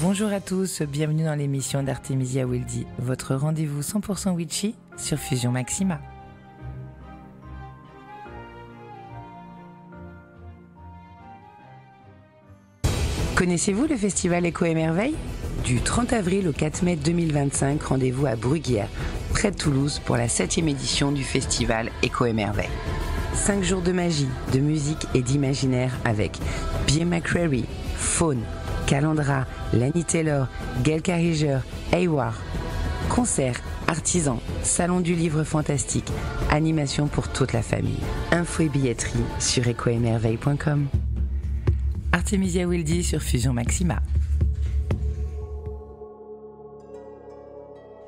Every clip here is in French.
Bonjour à tous, bienvenue dans l'émission d'Artemisia Wildy, votre rendez-vous 100% witchy sur Fusion Maxima. Connaissez-vous le festival Écho et Merveille ? Du 30 avril au 4 mai 2025, rendez-vous à Bruguière, près de Toulouse, pour la 7e édition du festival Écho et Merveille. 5 jours de magie, de musique et d'imaginaire avec Bill McCreary, Faune, Calandra, Lani Taylor, Gail Carriger, Hayward. Concerts, artisans, salon du livre fantastique, animation pour toute la famille. Info et billetterie sur échoetmerveille.com. Artemisia Wildy sur Fusion Maxima.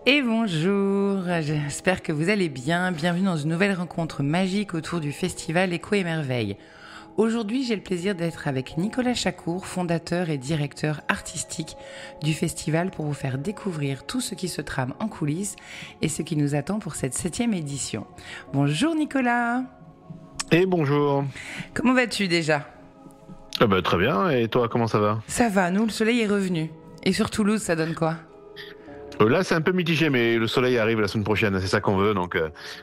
Et bonjour, j'espère que vous allez bien. Bienvenue dans une nouvelle rencontre magique autour du festival Écho et Merveille. Aujourd'hui, j'ai le plaisir d'être avec Nicolas Chacour, fondateur et directeur artistique du festival, pour vous faire découvrir tout ce qui se trame en coulisses et ce qui nous attend pour cette 7e édition. Bonjour Nicolas. Et bonjour. Comment vas-tu déjà ? Très bien, et toi, comment ça va ? Ça va, nous le soleil est revenu. Et sur Toulouse, ça donne quoi ? Là, c'est un peu mitigé, mais le soleil arrive la semaine prochaine, c'est ça qu'on veut, donc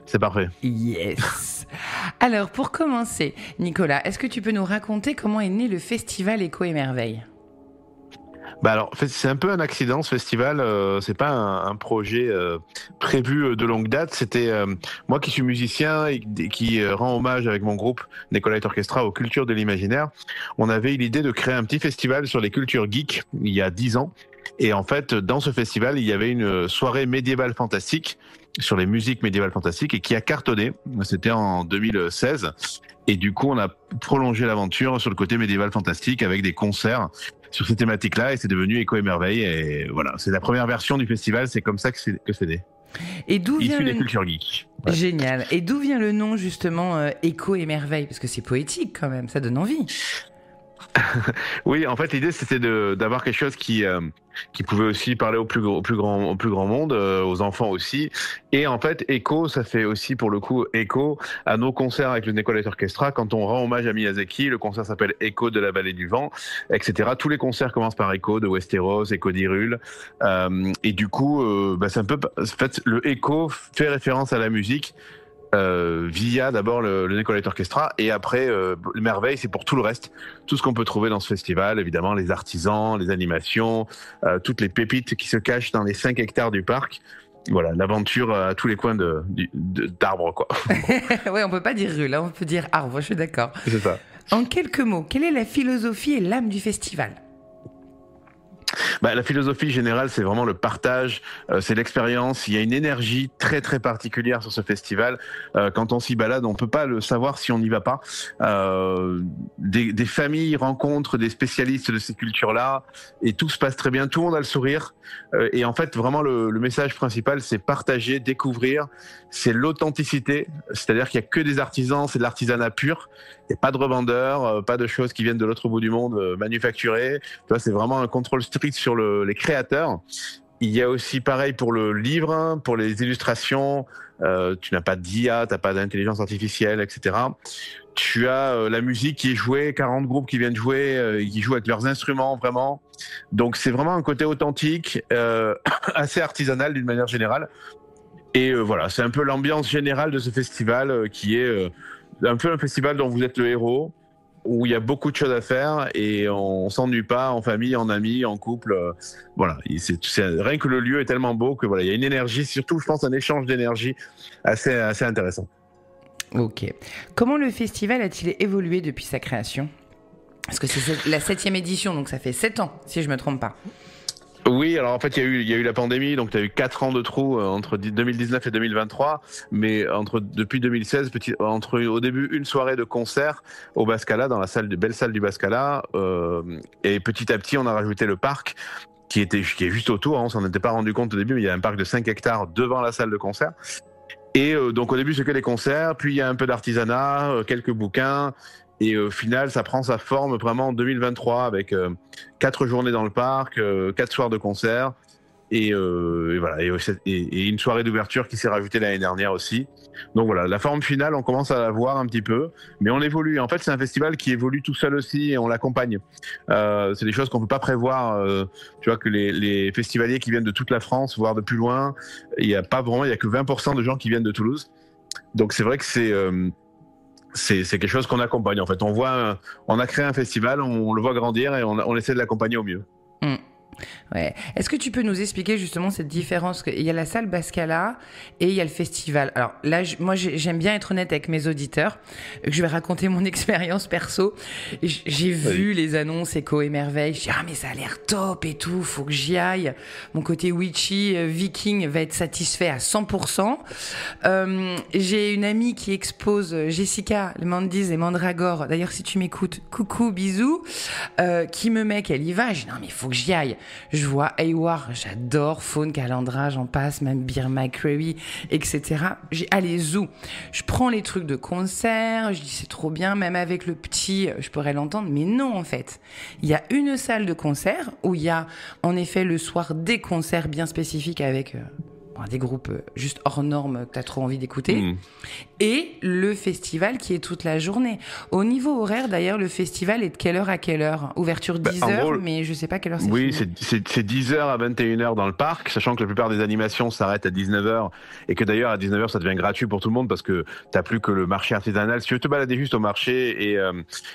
c'est parfait. Yes. Alors, pour commencer, Nicolas, est-ce que tu peux nous raconter comment est né le festival Écho et Merveille ? Alors, c'est un peu un accident, ce festival. C'est pas un projet prévu de longue date. C'était moi qui suis musicien et qui rend hommage avec mon groupe Nicolite Orchestra aux cultures de l'imaginaire. On avait eu l'idée de créer un petit festival sur les cultures geeks il y a 10 ans. Et en fait, dans ce festival, il y avait une soirée médiévale fantastique sur les musiques médiévales fantastiques et qui a cartonné. C'était en 2016. Et du coup, on a prolongé l'aventure sur le côté médiéval fantastique avec des concerts sur ces thématiques-là, et c'est devenu Écho et Merveille. Et voilà, c'est la première version du festival, c'est comme ça que c'est né. Et d'où vient issu des cultures geeks. Ouais. Génial. Et d'où vient le nom justement Écho et Merveille ? Parce que c'est poétique quand même, ça donne envie. Oui, en fait, l'idée c'était d'avoir quelque chose qui pouvait aussi parler au plus grand monde, aux enfants aussi. Et en fait, écho, ça fait aussi pour le coup écho à nos concerts avec le Nicolite Orchestra. Quand on rend hommage à Miyazaki, le concert s'appelle Écho de la vallée du vent, etc. Tous les concerts commencent par Écho de Westeros, Écho d'Hyrule, et du coup, c'est un peu, en fait, le écho fait référence à la musique. Via d'abord le Nicolite Orchestra, et après le Merveille, c'est pour tout le reste, tout ce qu'on peut trouver dans ce festival, évidemment les artisans, les animations, toutes les pépites qui se cachent dans les 5 hectares du parc. Voilà, l'aventure à tous les coins d'arbres, quoi. Ouais, on peut pas dire rue, là, on peut dire arbre, je suis d'accord. C'est ça. En quelques mots, quelle est la philosophie et l'âme du festival ? La philosophie générale, c'est vraiment le partage, c'est l'expérience. Il y a une énergie très très particulière sur ce festival. Quand on s'y balade, on peut pas le savoir si on n'y va pas. Des familles rencontrent des spécialistes de ces cultures-là, et tout se passe très bien. Tout le monde a le sourire. Et en fait, vraiment, le message principal, c'est partager, découvrir. C'est l'authenticité, c'est-à-dire qu'il y a que des artisans, c'est de l'artisanat pur. Il n'y a pas de revendeurs, pas de choses qui viennent de l'autre bout du monde manufacturées. Tu vois, c'est vraiment un contrôle strict sur les créateurs. Il y a aussi pareil pour le livre, pour les illustrations. Tu n'as pas d'IA, tu n'as pas d'intelligence artificielle, etc. Tu as la musique qui est jouée, 40 groupes qui viennent jouer, qui jouent avec leurs instruments, vraiment. Donc c'est vraiment un côté authentique, assez artisanal d'une manière générale. Et voilà, c'est un peu l'ambiance générale de ce festival qui est un peu un festival dont vous êtes le héros, où il y a beaucoup de choses à faire et on s'ennuie pas en famille, en amis, en couple. Voilà, rien que le lieu est tellement beau que voilà, il y a une énergie, surtout je pense un échange d'énergie assez intéressant. Ok. Comment le festival a-t-il évolué depuis sa création ? Parce que c'est la 7e édition, donc ça fait 7 ans, si je me trompe pas. Oui, alors en fait, il y a eu la pandémie, donc tu as eu 4 ans de trou entre 2019 et 2023, mais depuis 2016, au début, une soirée de concert au Bascala, dans la belle salle du Bascala, et petit à petit, on a rajouté le parc, qui est juste autour, on s'en était pas rendu compte au début, mais il y a un parc de 5 hectares devant la salle de concert. Et donc au début, c'est que des concerts, puis il y a un peu d'artisanat, quelques bouquins. Et au final, ça prend sa forme vraiment en 2023 avec 4 journées dans le parc, 4 soirs de concert. et voilà, et une soirée d'ouverture qui s'est rajoutée l'année dernière aussi. Donc voilà, la forme finale, on commence à la voir un petit peu, mais on évolue. En fait, c'est un festival qui évolue tout seul aussi et on l'accompagne. C'est des choses qu'on peut pas prévoir. Tu vois que les festivaliers qui viennent de toute la France, voire de plus loin, il y a que 20% de gens qui viennent de Toulouse. Donc c'est vrai que c'est quelque chose qu'on accompagne. En fait, on a créé un festival, on le voit grandir et on essaie de l'accompagner au mieux. Mmh. Ouais. Est-ce que tu peux nous expliquer justement cette différence? Il y a la salle Bascala et il y a le festival. Alors là, moi, j'aime bien être honnête avec mes auditeurs. Je vais raconter mon expérience perso. J'ai vu les annonces Écho et Merveille. Je dis, mais ça a l'air top et tout, faut que j'y aille. Mon côté witchy, viking va être satisfait à 100%. J'ai une amie qui expose Jessica, les Mandy's et Mandragore. D'ailleurs, si tu m'écoutes, coucou, bisous. Qui me met qu'elle y va. Je dis, non, mais il faut que j'y aille. Je vois Hayward, j'adore Faune, Calandra, j'en passe, même Beer McCreary, etc. J'ai allez zou. Je prends les trucs de concert, je dis c'est trop bien, même avec le petit, je pourrais l'entendre, mais non en fait. Il y a une salle de concert où il y a en effet le soir des concerts bien spécifiques avec des groupes juste hors normes que tu as trop envie d'écouter, et le festival qui est toute la journée. Au niveau horaire, d'ailleurs, le festival est de quelle heure à quelle heure? Ouverture 10h, mais je sais pas quelle heure c'est fini. Oui, c'est 10h à 21h dans le parc, sachant que la plupart des animations s'arrêtent à 19h, et que d'ailleurs à 19h ça devient gratuit pour tout le monde parce que t'as plus que le marché artisanal. Si tu veux te balader juste au marché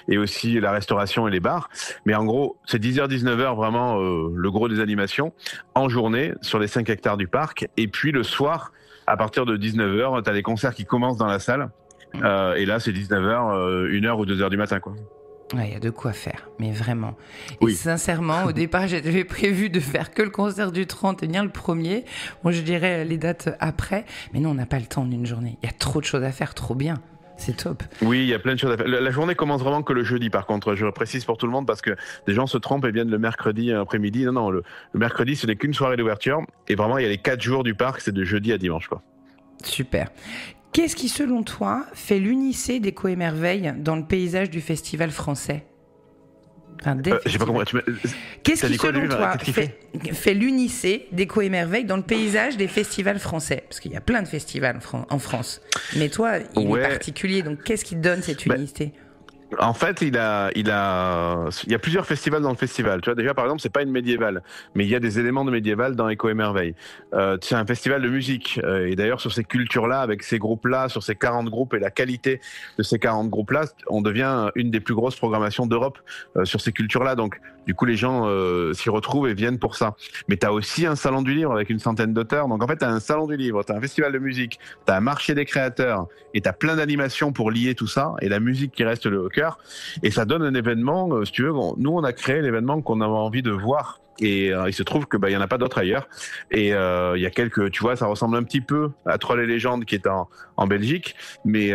et aussi la restauration et les bars, mais en gros c'est 10h-19h vraiment le gros des animations en journée sur les 5 hectares du parc, et puis le soir à partir de 19h t'as les concerts qui commencent dans la salle, et là c'est 19h, 1h ou 2h du matin quoi. Ouais, il y a de quoi faire, mais vraiment. Oui. Et sincèrement, au départ, j'avais prévu de faire que le concert du 30 et bien le premier. Bon, je dirais les dates après. Mais non, on n'a pas le temps en une journée. Il y a trop de choses à faire, trop bien. C'est top. Oui, il y a plein de choses à faire. La journée commence vraiment que le jeudi, par contre. Je précise pour tout le monde parce que des gens se trompent et viennent le mercredi après-midi. Non, le mercredi, ce n'est qu'une soirée d'ouverture. Et vraiment, il y a les 4 jours du parc, c'est de jeudi à dimanche, quoi. Super. Qu'est-ce qui, selon toi, fait l'unicité d'Écho et Merveille dans le paysage du festival français? Enfin, j'ai pas compris. Qu'est-ce qui, selon toi, fait l'unicité d'Écho et Merveille dans le paysage des festivals français? Parce qu'il y a plein de festivals en France. Mais toi, il est particulier. Donc, qu'est-ce qui donne cette unicité? En fait, il y a plusieurs festivals dans le festival. Tu vois, déjà, par exemple, c'est pas une médiévale, mais il y a des éléments de médiéval dans Écho et Merveille. C'est un festival de musique. Et d'ailleurs, sur ces cultures-là, avec ces groupes-là, sur ces 40 groupes et la qualité de ces 40 groupes-là, on devient une des plus grosses programmations d'Europe sur ces cultures-là. Donc, du coup, les gens s'y retrouvent et viennent pour ça. Mais t'as aussi un salon du livre avec une centaine d'auteurs. Donc, en fait, t'as un salon du livre, t'as un festival de musique, t'as un marché des créateurs et t'as plein d'animations pour lier tout ça et la musique qui reste le cœur. Et ça donne un événement, si tu veux, nous on a créé l'événement qu'on avait envie de voir. Et il se trouve que il y en a pas d'autres ailleurs. Et il y a quelques, tu vois, ça ressemble un petit peu à Trolls et Légendes qui est en Belgique, mais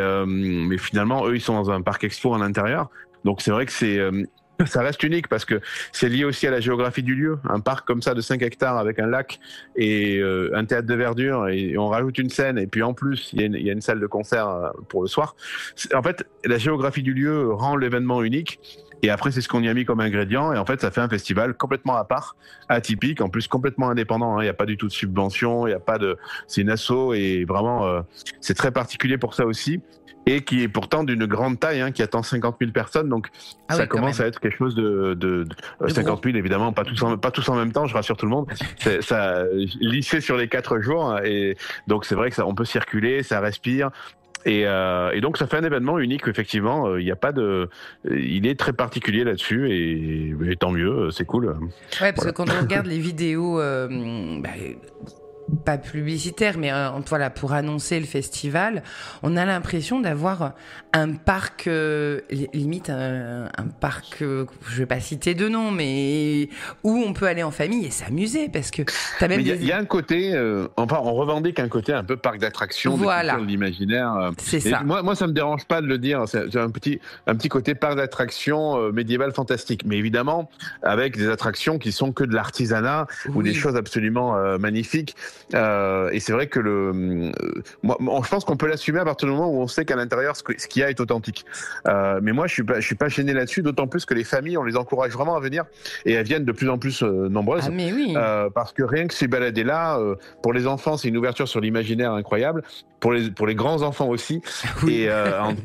finalement eux ils sont dans un parc expo à l'intérieur. Donc c'est vrai que ça reste unique parce que c'est lié aussi à la géographie du lieu. Un parc comme ça de 5 hectares avec un lac et un théâtre de verdure et on rajoute une scène et puis en plus il y a une salle de concert pour le soir. En fait, la géographie du lieu rend l'événement unique et après c'est ce qu'on y a mis comme ingrédient et en fait ça fait un festival complètement à part, atypique, en plus complètement indépendant. Il n'y a pas du tout de subvention, il y a pas de, c'est une asso et vraiment c'est très particulier pour ça aussi. Et qui est pourtant d'une grande taille, qui attend 50 000 personnes, donc ça commence à être quelque chose de 50 000 évidemment, pas tous en même temps, je rassure tout le monde, ça lissé sur les 4 jours, et donc c'est vrai que ça, on peut circuler, ça respire, et donc ça fait un événement unique, effectivement, il y a pas de, il est très particulier là-dessus, et tant mieux, c'est cool. Ouais, parce que quand on regarde les vidéos, pas publicitaire, mais voilà, pour annoncer le festival, on a l'impression d'avoir un parc, limite un parc, je vais pas citer de nom, mais où on peut aller en famille et s'amuser, parce que t'as même. Il y a un côté, enfin, on revendique un côté un peu parc d'attractions, voilà, de l'imaginaire. C'est ça. Moi, ça me dérange pas de le dire. C'est un petit côté parc d'attractions médiéval fantastique, mais évidemment avec des attractions qui sont que de l'artisanat ou des choses absolument magnifiques. Et c'est vrai que je pense qu'on peut l'assumer à partir du moment où on sait qu'à l'intérieur, ce qu'il y a est authentique. Mais moi, je suis pas gêné là-dessus, d'autant plus que les familles, on les encourage vraiment à venir et elles viennent de plus en plus nombreuses. Ah mais oui. Parce que rien que ces balades-là, pour les enfants, c'est une ouverture sur l'imaginaire incroyable. Pour les grands enfants aussi. Oui. Et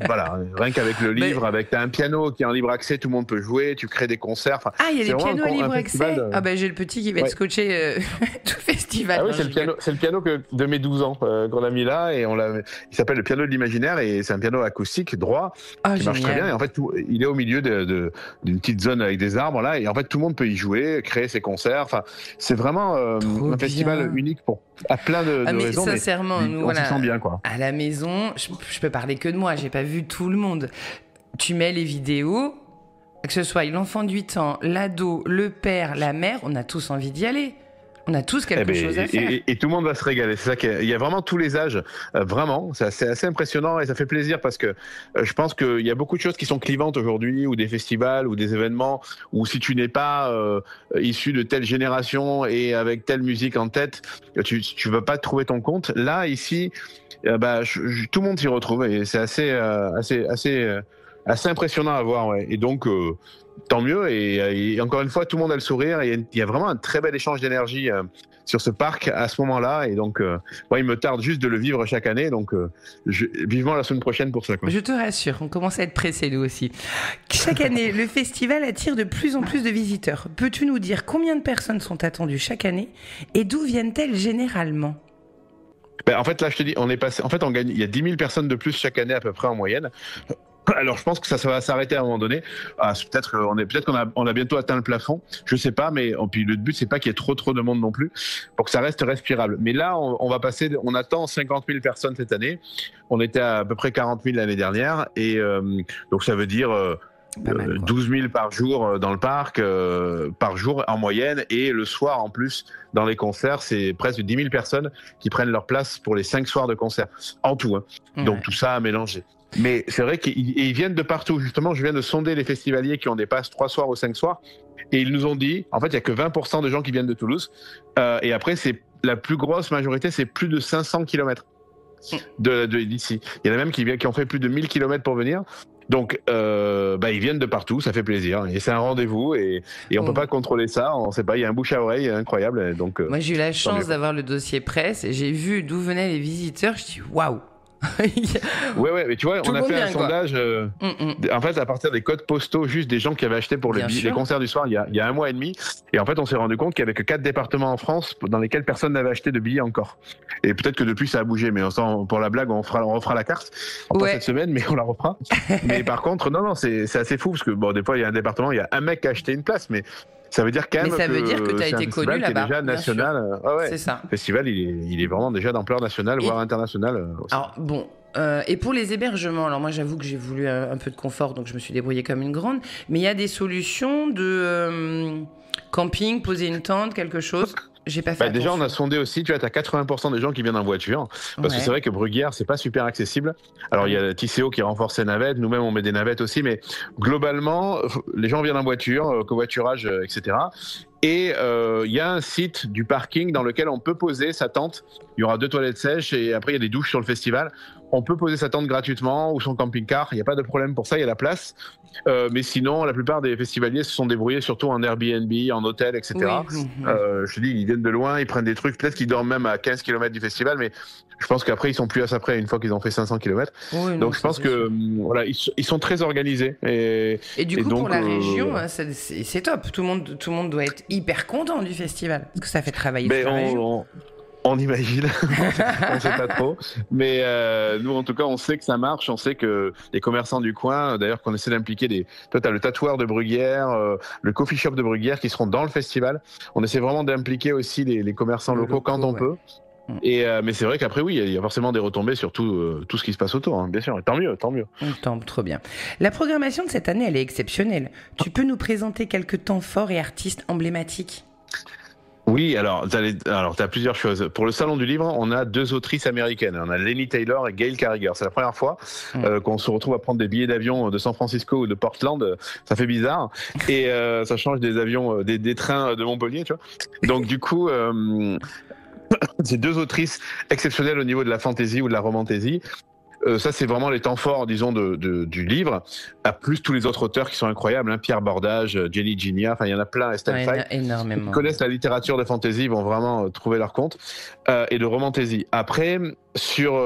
voilà, rien qu'avec le livre, avec t'as un piano qui est en libre accès, tout le monde peut jouer, tu crées des concerts. Enfin, ah, il y a des pianos à libre accès. Ah ben j'ai le petit qui va être scotché tout le festival. Ah oui, c'est le piano de mes 12 ans qu'on a mis là, et il s'appelle le piano de l'imaginaire, et c'est un piano acoustique droit qui marche très bien. Et en fait, il est au milieu d'une petite zone avec des arbres là, et en fait tout le monde peut y jouer, créer ses concerts. Enfin, c'est vraiment un festival unique à plein de raisons. Sincèrement, mais on s'y sent bien, quoi. À la maison, je peux parler que de moi, j'ai pas vu tout le monde. Tu mets les vidéos, que ce soit l'enfant de 8 ans, l'ado, le père, la mère, on a tous envie d'y aller. On a tous quelque chose à faire. Et tout le monde va se régaler. C'est ça il y a vraiment tous les âges. Vraiment, c'est assez impressionnant et ça fait plaisir parce que je pense qu'il y a beaucoup de choses qui sont clivantes aujourd'hui, ou des festivals, ou des événements, où si tu n'es pas issu de telle génération et avec telle musique en tête, tu vas pas trouver ton compte. Là, ici, tout le monde s'y retrouve et c'est assez impressionnant à voir. Ouais. Et donc, tant mieux. Et encore une fois, tout le monde a le sourire. Et il y a vraiment un très bel échange d'énergie sur ce parc à ce moment-là. Et donc, il me tarde juste de le vivre chaque année. Donc, vivement la semaine prochaine pour ça, quoi. Je te rassure, on commence à être pressés nous aussi. Chaque année, le festival attire de plus en plus de visiteurs. Peux-tu nous dire combien de personnes sont attendues chaque année et d'où viennent-elles généralement ? En fait, là, je te dis, on gagne. Il y a 10 000 personnes de plus chaque année à peu près en moyenne. Alors, je pense que ça va s'arrêter à un moment donné. Peut-être qu'on a bientôt atteint le plafond. Je sais pas, mais puis le but c'est pas qu'il y ait trop de monde non plus, pour que ça reste respirable. Mais là, on attend 50 000 personnes cette année. On était à peu près 40 000 l'année dernière, et donc ça veut dire 12 000 par jour dans le parc, par jour en moyenne, et le soir en plus dans les concerts, c'est presque 10 000 personnes qui prennent leur place pour les 5 soirs de concert en tout. Hein. Ouais. Donc tout ça à mélanger. Mais c'est vrai qu'ils viennent de partout. Justement, je viens de sonder les festivaliers qui ont des passes 3 soirs ou 5 soirs, et ils nous ont dit, en fait, il y a que 20% de gens qui viennent de Toulouse, et après, c'est la plus grosse majorité, c'est plus de 500 km d'ici. Il y en a même qui ont fait plus de 1000 km pour venir. Donc, ils viennent de partout, ça fait plaisir. Et c'est un rendez-vous, et on peut pas contrôler ça. On sait pas, il y a un bouche à oreille incroyable. Donc, moi, j'ai eu la chance d'avoir le dossier presse, et j'ai vu d'où venaient les visiteurs. Je dis waouh. Ouais, mais tu vois, on a fait un sondage en fait à partir des codes postaux, juste des gens qui avaient acheté pour les concerts du soir il y a un mois et demi, et en fait on s'est rendu compte qu'il y avait que 4 départements en France dans lesquels personne n'avait acheté de billets encore, et peut-être que depuis ça a bougé, mais pour la blague on refera la carte, pas cette semaine, mais on la refera. Mais par contre non, c'est assez fou, parce que des fois il y a un département, il y a un mec qui a acheté une place, mais ça veut dire quand même que tu as été connu là-bas. Déjà national. C'est ça. Le festival, il est vraiment déjà d'ampleur nationale, voire internationale. Aussi. Alors bon, et pour les hébergements, alors moi j'avoue que j'ai voulu un peu de confort, donc je me suis débrouillée comme une grande. Mais il y a des solutions de camping, poser une tente, quelque chose. J'ai pas fait déjà, on a sondé aussi, tu vois, t'as 80% des gens qui viennent en voiture, parce que c'est vrai que Bruguière, c'est pas super accessible. Alors, il y a Tisséo qui renforce ses navettes, nous-mêmes, on met des navettes aussi, mais globalement, les gens viennent en voiture, covoiturage, etc. Et il y a un site du parking dans lequel on peut poser sa tente. Il y aura 2 toilettes sèches, et après, il y a des douches sur le festival. On peut poser sa tente gratuitement, ou son camping-car, il n'y a pas de problème pour ça, il y a la place. Mais sinon, la plupart des festivaliers se sont débrouillés surtout en Airbnb, en hôtel, etc. Oui. Je te dis, ils viennent de loin, ils prennent des trucs, peut-être qu'ils dorment même à 15 km du festival, mais je pense qu'après, ils sont plus à ça près une fois qu'ils ont fait 500 km. Oui, donc je pense que voilà, ils sont très organisés. Et du coup, donc, pour la région, c'est top. Tout le monde doit être hyper content du festival, parce que ça fait travailler toute la région. On imagine, on sait pas trop, mais nous en tout cas on sait que ça marche, on sait que les commerçants du coin, d'ailleurs qu'on essaie d'impliquer toi t'as le tatoueur de Bruguière, le coffee shop de Bruguière qui seront dans le festival, on essaie vraiment d'impliquer aussi les commerçants locaux quand on peut, et mais c'est vrai qu'après oui, il y a forcément des retombées sur tout ce qui se passe autour, hein, bien sûr, et tant mieux. Trop bien. La programmation de cette année, elle est exceptionnelle. Tu peux nous présenter quelques temps forts et artistes emblématiques ? Oui, alors t'as plusieurs choses. Pour le Salon du Livre, on a 2 autrices américaines. On a Lenny Taylor et Gail Carriger. C'est la première fois qu'on se retrouve à prendre des billets d'avion de San Francisco ou de Portland. Ça fait bizarre. Et ça change des avions, des trains de Montpellier, tu vois. Donc du coup, C'est 2 autrices exceptionnelles au niveau de la fantasy ou de la romantasy. Ça, c'est vraiment les temps forts, disons, du livre. À plus tous les autres auteurs qui sont incroyables, hein, Pierre Bordage, Jenny Ginia, enfin, il y en a plein, Estelle Faye. Énormément. Qui connaissent la littérature de fantasy vont vraiment trouver leur compte. Et de romantasy. Après, sur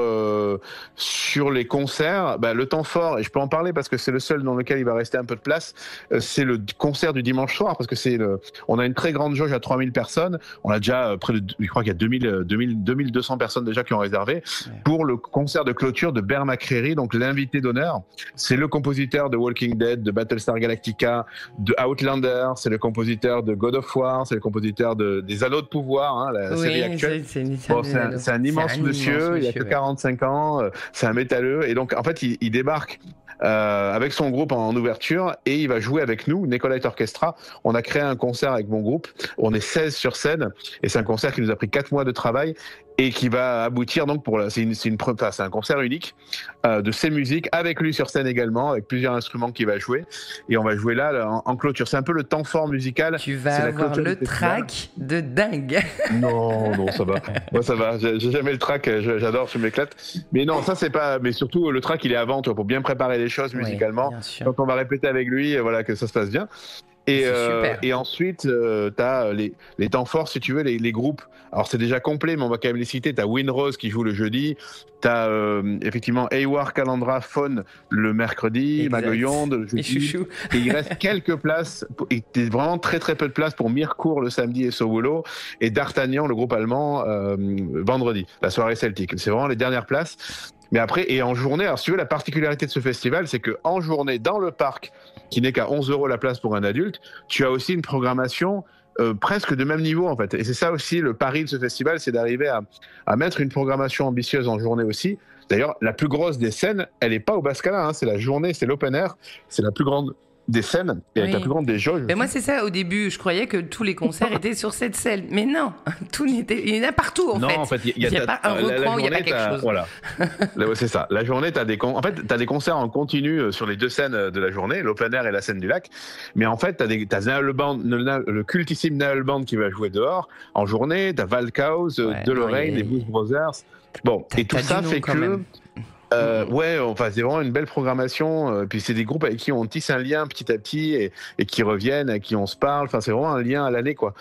les concerts, le temps fort, et je peux en parler parce que c'est le seul dans lequel il va rester un peu de place, c'est le concert du dimanche soir, parce que on a une très grande jauge à 3000 personnes. On a déjà je crois qu'il y a 2200 personnes déjà qui ont réservé pour le concert de clôture de Bear McCreary, donc l'invité d'honneur. C'est le compositeur de Walking Dead, de Battlestar Galactica, de Outlander, c'est le compositeur de God of War, c'est le compositeur des Anneaux de pouvoir, hein, la série actuelle. C'est un immense monsieur, il a que 45 ans, c'est un métalleux, et donc en fait il débarque avec son groupe en ouverture et il va jouer avec nous, Nicolette Orchestra. On a créé un concert avec mon groupe, on est 16 sur scène et c'est un concert qui nous a pris 4 mois de travail et qui va aboutir donc c'est un concert unique de ses musiques avec lui sur scène également, avec plusieurs instruments qu'il va jouer, et on va jouer là en clôture. C'est un peu le temps fort musical. Tu vas avoir le track de dingue. Non, ça va. Moi, ça va. J'ai jamais le track. J'adore, je m'éclate. Mais non, ça c'est pas. Mais surtout, le track, il est avant, toi, pour bien préparer les choses musicalement. Quand on va répéter avec lui, voilà, que ça se passe bien. Et ensuite, t'as les temps forts, si tu veux, les groupes. Alors c'est déjà complet, mais on va quand même les citer. T'as Windrose qui joue le jeudi. T'as effectivement Eyward, Calandra, Faune le mercredi, Magoyonde le jeudi. Et il reste quelques places. Il y a vraiment très très peu de places pour Mirecourt le samedi et Sowolo, et D'Artagnan, le groupe allemand, vendredi, la soirée celtique. C'est vraiment les dernières places. Mais après, et en journée, alors si tu veux, la particularité de ce festival, c'est qu'en journée, dans le parc, qui n'est qu'à 11 € la place pour un adulte, tu as aussi une programmation presque de même niveau, en fait. Et c'est ça aussi le pari de ce festival, c'est d'arriver à mettre une programmation ambitieuse en journée aussi. D'ailleurs, la plus grosse des scènes, elle n'est pas au Bascala, hein, c'est la journée, c'est l'open air, c'est la plus grande des scènes et avec la plus grande des jauges. Mais moi c'est ça, au début je croyais que tous les concerts étaient sur cette scène, mais non, il y en a partout en fait. Non, en fait il y a pas un recoin, il n'y a pas quelque chose. Voilà. C'est ça, la journée t'as des concerts en continu sur les 2 scènes de la journée, l'open air et la scène du lac, mais en fait t'as le cultissime Naël Band qui va jouer dehors en journée, t'as Valkaus, De Lorraine, les Blues Brothers, bon, et tout ça fait que c'est vraiment une belle programmation. Puis c'est des groupes avec qui on tisse un lien petit à petit et qui reviennent, avec qui on se parle. Enfin, c'est vraiment un lien à l'année, quoi.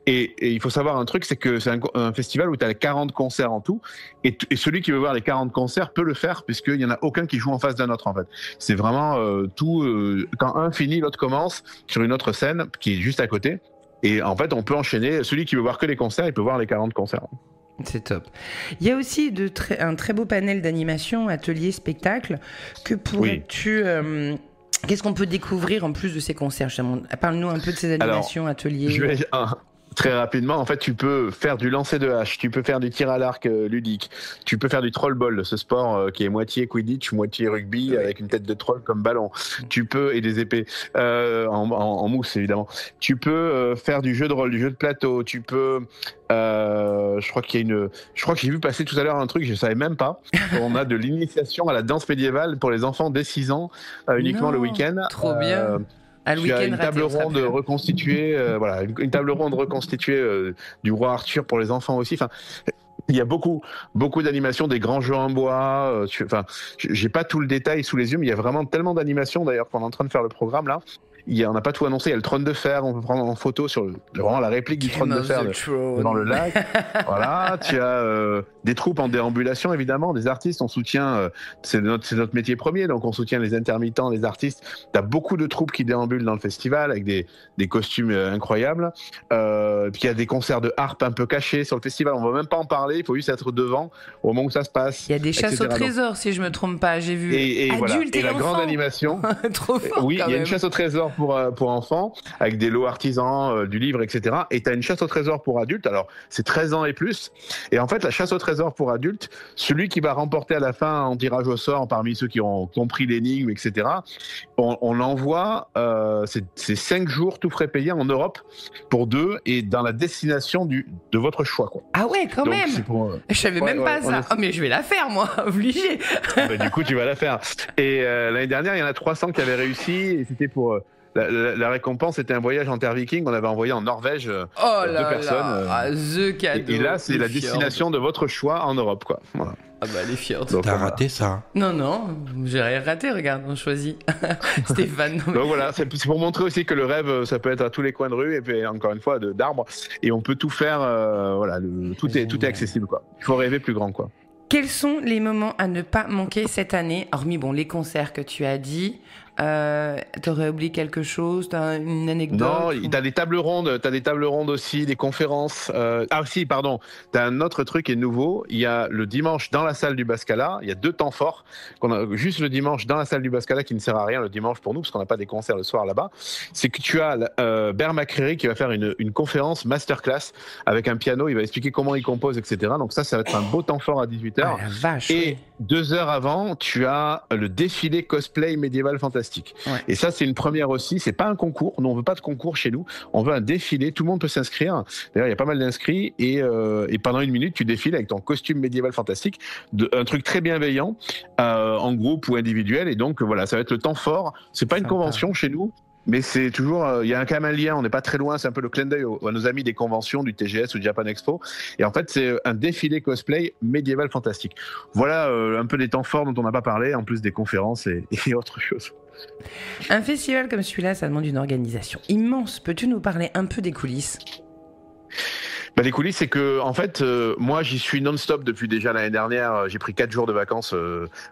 Et il faut savoir un truc, c'est que c'est un festival où tu as 40 concerts en tout. Et celui qui veut voir les 40 concerts peut le faire, puisqu'il n'y en a aucun qui joue en face d'un autre, en fait. C'est vraiment quand un finit, l'autre commence sur une autre scène qui est juste à côté. Et en fait, on peut enchaîner. Celui qui veut voir que les concerts, il peut voir les 40 concerts. C'est top. Il y a aussi un très beau panel d'animation, atelier, spectacle. Que pourrais-tu... qu'est-ce qu'on peut découvrir en plus de ces concerts? Parle-nous un peu de ces animations, ateliers. Très rapidement, en fait, tu peux faire du lancer de hache, tu peux faire du tir à l'arc ludique, tu peux faire du trollball, ce sport qui est moitié Quidditch, moitié rugby, avec une tête de troll comme ballon. Et des épées en mousse, évidemment. Tu peux faire du jeu de rôle, du jeu de plateau. Tu peux, je crois que j'ai vu passer tout à l'heure un truc, je savais même pas. On a de l'initiation à la danse médiévale pour les enfants dès 6 ans, uniquement le week-end. Trop bien. Tu as une table ronde reconstituée, une table ronde reconstituée du roi Arthur pour les enfants aussi. Enfin, il y a beaucoup d'animations, des grands jeux en bois. J'ai pas tout le détail sous les yeux, mais il y a vraiment tellement d'animations d'ailleurs qu'on est en train de faire le programme là. On n'a pas tout annoncé. Il y a le trône de fer. On peut prendre en photo sur vraiment la réplique du trône de fer devant le lac. Voilà. Tu as des troupes en déambulation, évidemment, des artistes. On soutient. C'est notre métier premier, donc on soutient les intermittents, les artistes. Tu as beaucoup de troupes qui déambulent dans le festival avec des costumes incroyables. Puis il y a des concerts de harpe un peu cachés sur le festival. On ne va même pas en parler. Il faut juste être devant au moment où ça se passe. Il y a des chasses au trésor, si je me trompe pas. J'ai vu. Et la grande animation. Trop fort. Oui, il y a une chasse au trésor pour enfants, avec des lots artisans, du livre, etc. Et tu as une chasse au trésor pour adultes, alors c'est 13 ans et plus. Et en fait, la chasse au trésor pour adultes, celui qui va remporter à la fin en tirage au sort parmi ceux qui ont compris l'énigme, etc., on l'envoie, c'est 5 jours tout frais payés en Europe pour 2 et dans la destination de votre choix, quoi. Ah ouais, quand même. Je savais même pas ça. Mais je vais la faire, moi, obligé. Du coup, tu vas la faire. Et l'année dernière, il y en a 300 qui avaient réussi, et c'était pour La récompense était un voyage en terre viking. On avait envoyé en Norvège 2 personnes. The cadeau. Et là, c'est la destination de votre choix en Europe, quoi. Voilà. Ah bah les fjords. T'as raté ça? Non, j'ai rien raté, regarde, on choisit. Stéphane. Donc voilà, c'est pour montrer aussi que le rêve, ça peut être à tous les coins de rue et puis encore une fois d'arbres. Et on peut tout faire, voilà, tout est accessible, quoi. Il faut rêver plus grand, quoi. Quels sont les moments à ne pas manquer cette année, hormis les concerts que tu as dit? T'aurais oublié quelque chose? T'as une anecdote? Non, t'as des tables rondes aussi, des conférences. Ah si, pardon, t'as un autre truc qui est nouveau. Il y a le dimanche dans la salle du Bascala, il y a 2 temps forts qu'on a juste le dimanche dans la salle du Bascala qui ne sert à rien le dimanche pour nous parce qu'on n'a pas des concerts le soir là-bas. C'est que tu as Ber McCreary qui va faire une conférence masterclass avec un piano. Il va expliquer comment il compose, etc. Donc ça va être un beau temps fort à 18h. Ah, la vache, et 2 heures avant, tu as le défilé cosplay médiéval fantastique. Ouais. Et ça, c'est une première aussi. C'est pas un concours. Nous, on veut pas de concours chez nous. On veut un défilé. Tout le monde peut s'inscrire. D'ailleurs, il y a pas mal d'inscrits. Et pendant 1 minute, tu défiles avec ton costume médiéval fantastique. Un truc très bienveillant, en groupe ou individuel. Et donc, voilà, ça va être le temps fort. C'est pas une convention chez nous. Mais c'est toujours, il y a quand même un lien, on n'est pas très loin, c'est un peu le clin d'œil à nos amis des conventions du TGS ou du Japan Expo. Et en fait, c'est un défilé cosplay médiéval fantastique. Voilà un peu des temps forts dont on n'a pas parlé, en plus des conférences et autre chose. Un festival comme celui-là, ça demande une organisation immense. Peux-tu nous parler un peu des coulisses ? Les coulisses, c'est que en fait, moi, j'y suis non-stop depuis déjà l'année dernière. J'ai pris 4 jours de vacances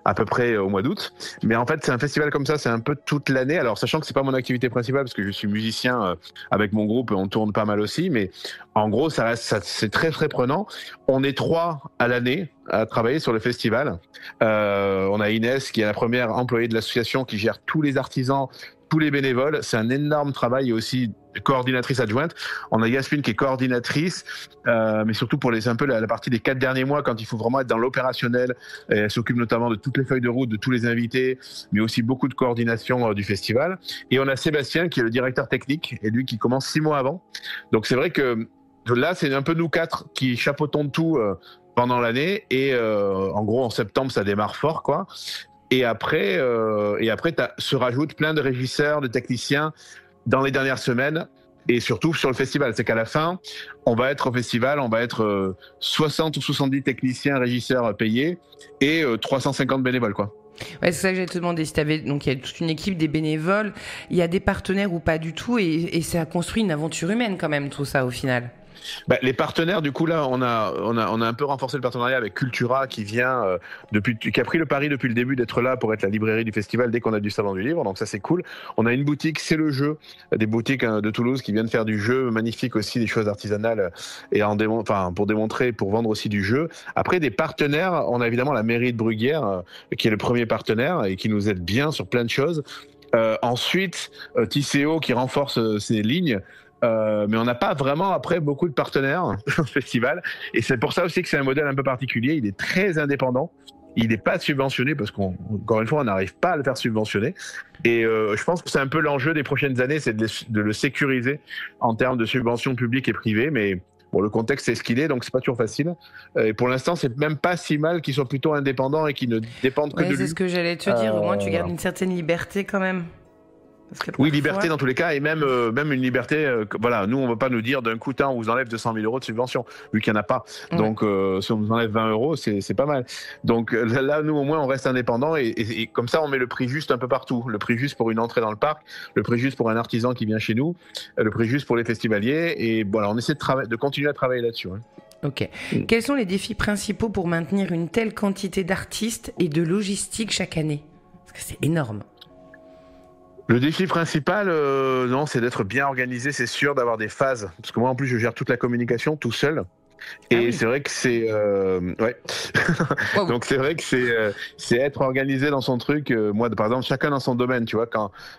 à peu près au mois d'août. Mais en fait, c'est un festival comme ça, c'est un peu toute l'année. Alors, sachant que c'est pas mon activité principale parce que je suis musicien avec mon groupe, on tourne pas mal aussi. Mais en gros, c'est très très prenant. On est 3 à l'année à travailler sur le festival. On a Inès qui est la première employée de l'association qui gère tous les artisans, tous les bénévoles. C'est un énorme travail et aussi coordinatrice adjointe. On a Yasmine qui est coordinatrice, mais surtout pour un peu la partie des 4 derniers mois quand il faut vraiment être dans l'opérationnel. Elle s'occupe notamment de toutes les feuilles de route, de tous les invités, mais aussi beaucoup de coordination du festival. Et on a Sébastien qui est le directeur technique et lui qui commence 6 mois avant. Donc c'est vrai que là, c'est un peu nous 4 qui chapeautons tout pendant l'année et en gros en septembre ça démarre fort, quoi. Et après se rajoutent plein de régisseurs, de techniciens dans les dernières semaines et surtout sur le festival. C'est qu'à la fin, on va être au festival, on va être 60 ou 70 techniciens, régisseurs payés et 350 bénévoles, quoi. Ouais, c'est ça que j'allais te demander. Si t'avais, donc il y a toute une équipe, des bénévoles, il y a des partenaires ou pas du tout et ça construit une aventure humaine quand même, tout ça au final. Les partenaires, du coup, là, on a un peu renforcé le partenariat avec Cultura qui vient qui a pris le pari depuis le début d'être là pour être la librairie du festival dès qu'on a du salon du livre. Donc ça, c'est cool. On a une boutique, c'est le jeu, des boutiques de Toulouse qui viennent faire du jeu magnifique aussi, des choses artisanales et pour démontrer, pour vendre aussi du jeu. Après, des partenaires, on a évidemment la mairie de Bruguière qui est le premier partenaire et qui nous aide bien sur plein de choses. Ensuite, Tisséo qui renforce ses lignes. Mais on n'a pas vraiment après beaucoup de partenaires au festival et c'est pour ça aussi que c'est un modèle un peu particulier. Il est très indépendant, il n'est pas subventionné parce qu'encore une fois on n'arrive pas à le faire subventionner et je pense que c'est un peu l'enjeu des prochaines années, c'est de le sécuriser en termes de subventions publiques et privées, mais bon, le contexte c'est ce qu'il est, donc c'est pas toujours facile. Et pour l'instant, c'est même pas si mal qu'ils soient plutôt indépendants et qu'ils ne dépendent que de lui. C'est ce que j'allais te dire, au moins tu gardes une certaine liberté quand même. Oui, liberté dans tous les cas, et même une liberté. Voilà, nous, on ne va pas nous dire d'un coup, on vous enlève 200 000 euros de subvention, vu qu'il n'y en a pas. Donc, si on nous enlève 20 euros, c'est pas mal. Donc là, nous, au moins, on reste indépendant, et comme ça, on met le prix juste un peu partout. Le prix juste pour une entrée dans le parc, le prix juste pour un artisan qui vient chez nous, le prix juste pour les festivaliers, et voilà, on essaie de continuer à travailler là-dessus. Hein. Ok. Quels sont les défis principaux pour maintenir une telle quantité d'artistes et de logistique chaque année ? Parce que c'est énorme. Le défi principal, non, c'est d'être bien organisé, c'est sûr, d'avoir des phases. Parce que moi, en plus, je gère toute la communication tout seul. Et c'est vrai que c'est... ouais. Wow. Donc, c'est vrai que c'est être organisé dans son truc. Moi, par exemple, chacun dans son domaine, tu vois.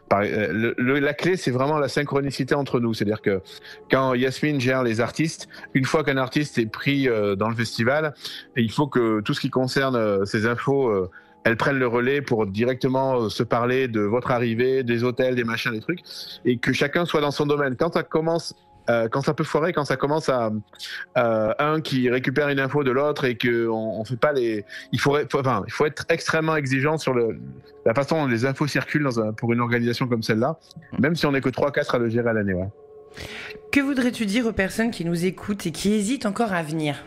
La clé, c'est vraiment la synchronicité entre nous. C'est-à-dire que quand Yasmine gère les artistes, une fois qu'un artiste est pris dans le festival, il faut que tout ce qui concerne ces infos... elles prennent le relais pour directement se parler de votre arrivée, des hôtels, des machins, des trucs, et que chacun soit dans son domaine. Quand ça commence quand ça peut foirer, quand ça commence à un qui récupère une info de l'autre et que on fait pas il faut être extrêmement exigeant sur la façon dont les infos circulent pour une organisation comme celle-là, même si on n'est que 3-4 à le gérer à l'année. Ouais. Que voudrais-tu dire aux personnes qui nous écoutent et qui hésitent encore à venir ?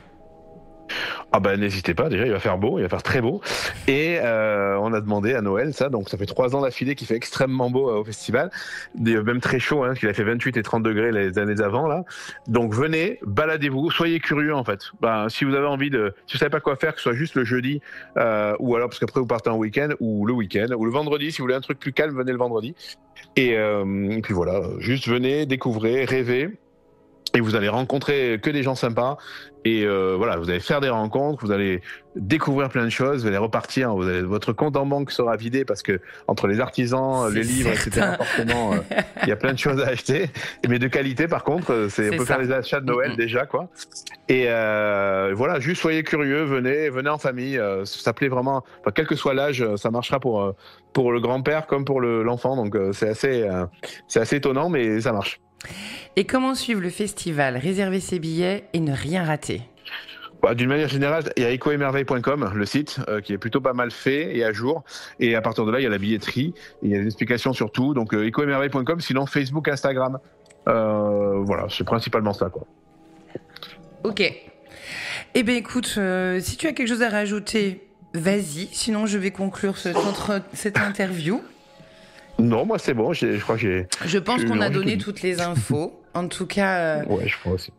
Ah ben n'hésitez pas, déjà il va faire beau, il va faire très beau, et on a demandé à Noël ça, donc ça fait 3 ans d'affilée qu'il fait extrêmement beau au festival, même très chaud, hein, qu'il a fait 28 et 30 degrés les années avant là, donc venez, baladez-vous, soyez curieux en fait, si vous avez envie si vous savez pas quoi faire, que ce soit juste le jeudi, ou alors parce qu'après vous partez en week-end, ou le vendredi, si vous voulez un truc plus calme, venez le vendredi, et puis voilà, juste venez, découvrez, rêvez. Et vous allez rencontrer que des gens sympas et voilà, vous allez faire des rencontres, vous allez découvrir plein de choses, vous allez repartir, votre compte en banque sera vidé parce que entre les artisans, les livres, etc. Forcément, il y a plein de choses à acheter, mais de qualité par contre. On peut faire les achats de Noël déjà quoi. Et voilà, juste soyez curieux, venez en famille. Ça plaît vraiment. Enfin, quel que soit l'âge, ça marchera pour le grand-père comme pour l'enfant. Donc c'est assez étonnant, mais ça marche. Et comment suivre le festival, réserver ses billets et ne rien rater ? D'une manière générale, il y a ecoemerveille.com, le site, qui est plutôt pas mal fait et à jour. Et à partir de là, il y a la billetterie, il y a des explications sur tout. Donc ecoemerveille.com, sinon Facebook, Instagram. Voilà, c'est principalement ça, quoi. Ok. Eh bien écoute, si tu as quelque chose à rajouter, vas-y. Sinon, je vais conclure cette interview. Non, moi c'est bon, je crois que j'ai... Je pense qu'on a donné toutes les infos. En tout cas, ouais, je crois aussi.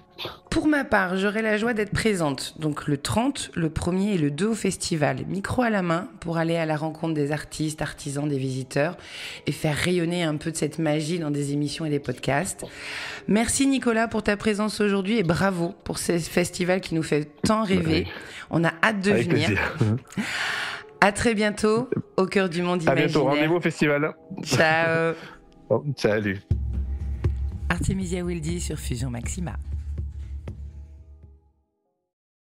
Pour ma part, j'aurai la joie d'être présente. Donc le 30, le 1er et le 2 au festival. Micro à la main pour aller à la rencontre des artistes, artisans, des visiteurs et faire rayonner un peu de cette magie dans des émissions et des podcasts. Merci Nicolas pour ta présence aujourd'hui et bravo pour ce festival qui nous fait tant rêver. Oui. On a hâte de venir. Plaisir. À très bientôt, au cœur du monde imaginaire. À bientôt, rendez-vous au festival. Ciao. Salut. Artemisia Wildy sur Fusion Maxima.